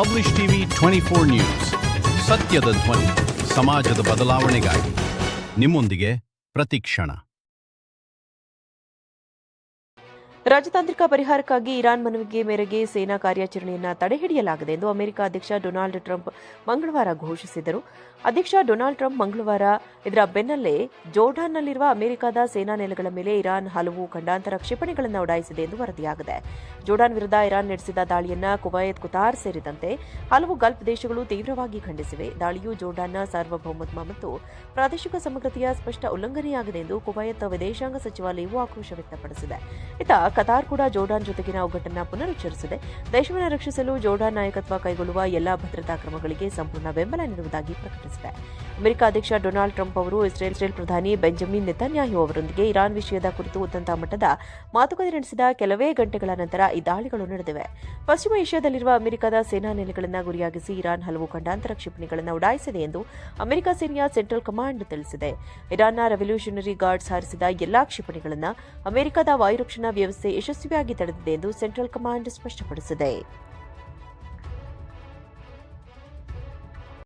Publish TV 24 news ಸತ್ಯದ ಧ್ವನಿ ಸಮಾಜದ ಬದಲಾವಣೆಗಾಗಿ ನಿಮ್ಮೊಂದಿಗೆ ಪ್ರತಿಕ್ಷಣ. ರಾಜತಾಂತ್ರಿಕ ಪರಿಹಾರಕ್ಕಾಗಿ ಇರಾನ್ ಮನವಿಗೆ ಮೇರೆಗೆ ಸೇನಾ ಕಾರ್ಯಾಚರಣೆಯನ್ನು ತಡೆಹಿಡಿಯಲಾಗಿದೆ ಎಂದು ಅಮೆರಿಕ ಅಧ್ಯಕ್ಷ ಡೊನಾಲ್ಡ್ ಟ್ರಂಪ್ ಮಂಗಳವಾರ ಘೋಷಿಸಿದರು. ಅಧ್ಯಕ್ಷ ಡೊನಾಲ್ಡ್ ಟ್ರಂಪ್ ಮಂಗಳವಾರ ಇದರ ಬೆನ್ನಲ್ಲೇ ಜೋರ್ಡಾನ್ನಲ್ಲಿರುವ ಅಮೆರಿಕದ ಸೇನಾ ನೆಲೆಗಳ ಮೇಲೆ ಇರಾನ್ ಹಲವು ಖಂಡಾಂತರ ಕ್ಷಿಪಣಿಗಳನ್ನು ಉಡಾಯಿಸಿದೆ ಎಂದು ವರದಿಯಾಗಿದೆ. ಜೋರ್ಡಾನ್ ವಿರುದ್ಧ ಇರಾನ್ ನಡೆಸಿದ ದಾಳಿಯನ್ನು ಕುವೈತ್, ಕುತಾರ್ ಸೇರಿದಂತೆ ಹಲವು ಗಲ್ಫ್ ದೇಶಗಳು ತೀವ್ರವಾಗಿ ಖಂಡಿಸಿವೆ. ದಾಳಿಯು ಜೋರ್ಡಾನ್ನ ಸಾರ್ವಭೌಮತ್ವ ಮತ್ತು ಪ್ರಾದೇಶಿಕ ಸಮಗ್ರತೆಯ ಸ್ಪಷ್ಟ ಉಲ್ಲಂಘನೆಯಾಗಿದೆ ಎಂದು ಕುವೈತ್ ವಿದೇಶಾಂಗ ಸಚಿವಾಲಯವು ಆಕ್ರೋಶ ವ್ಯಕ್ತಪಡಿಸಿದೆ. ಕತಾರ್ ಕೂಡ ಜೋರ್ಡಾನ್ ಜೊತೆಗಿನ ಒಗ್ಗಟ್ಟನ್ನು ಪುನರುಚ್ಚರಿಸಿದೆ. ದೇಶವನ್ನು ರಕ್ಷಿಸಲು ಜೋರ್ಡಾನ್ ನಾಯಕತ್ವ ಕೈಗೊಳ್ಳುವ ಎಲ್ಲಾ ಭದ್ರತಾ ಕ್ರಮಗಳಿಗೆ ಸಂಪೂರ್ಣ ಬೆಂಬಲ ನೀಡುವುದಾಗಿ ಪ್ರಕಟಿಸಿದೆ. ಅಮೆರಿಕ ಅಧ್ಯಕ್ಷ ಡೊನಾಲ್ಡ್ ಟ್ರಂಪ್ ಅವರು ಇಸ್ರೇಲ್ ಪ್ರಧಾನಿ ಬೆಂಜಮಿನ್ ನೆತನ್ಯಾಹು ಅವರೊಂದಿಗೆ ಇರಾನ್ ವಿಷಯದ ಕುರಿತು ಉನ್ನತ ಮಟ್ಟದ ಮಾತುಕತೆ ನಡೆಸಿದ ಕೆಲವೇ ಗಂಟೆಗಳ ನಂತರ ಈ ದಾಳಿಗಳು ನಡೆದಿವೆ. ಪಶ್ಚಿಮ ಏಷ್ಯಾದಲ್ಲಿರುವ ಅಮೆರಿಕದ ಸೇನಾ ನೆಲೆಗಳನ್ನು ಗುರಿಯಾಗಿಸಿ ಇರಾನ್ ಹಲವು ಖಂಡಾಂತರ ಕ್ಷಿಪಣಿಗಳನ್ನು ಉಡಾಯಿಸಿದೆ ಎಂದು ಅಮೆರಿಕ ಸೇನೆಯ ಸೆಂಟ್ರಲ್ ಕಮಾಂಡ್ ತಿಳಿಸಿದೆ. ಇರಾನ್ನ ರೆವಲ್ಯೂಷನರಿ ಗಾರ್ಡ್ಸ್ ಹಾರಿಸಿದ ಎಲ್ಲಾ ಕ್ಷಿಪಣಿಗಳನ್ನು ಅಮೆರಿಕದ ವಾಯುರಕ್ಷಣಾ ವ್ಯವಸ್ಥೆ ಯಶಸ್ವಿಯಾಗಿ ತಡೆದಿದೆ ಎಂದು ಸೆಂಟ್ರಲ್ ಕಮಾಂಡ್ ಸ್ಪಷ್ಟಪಡಿಸಿದೆ.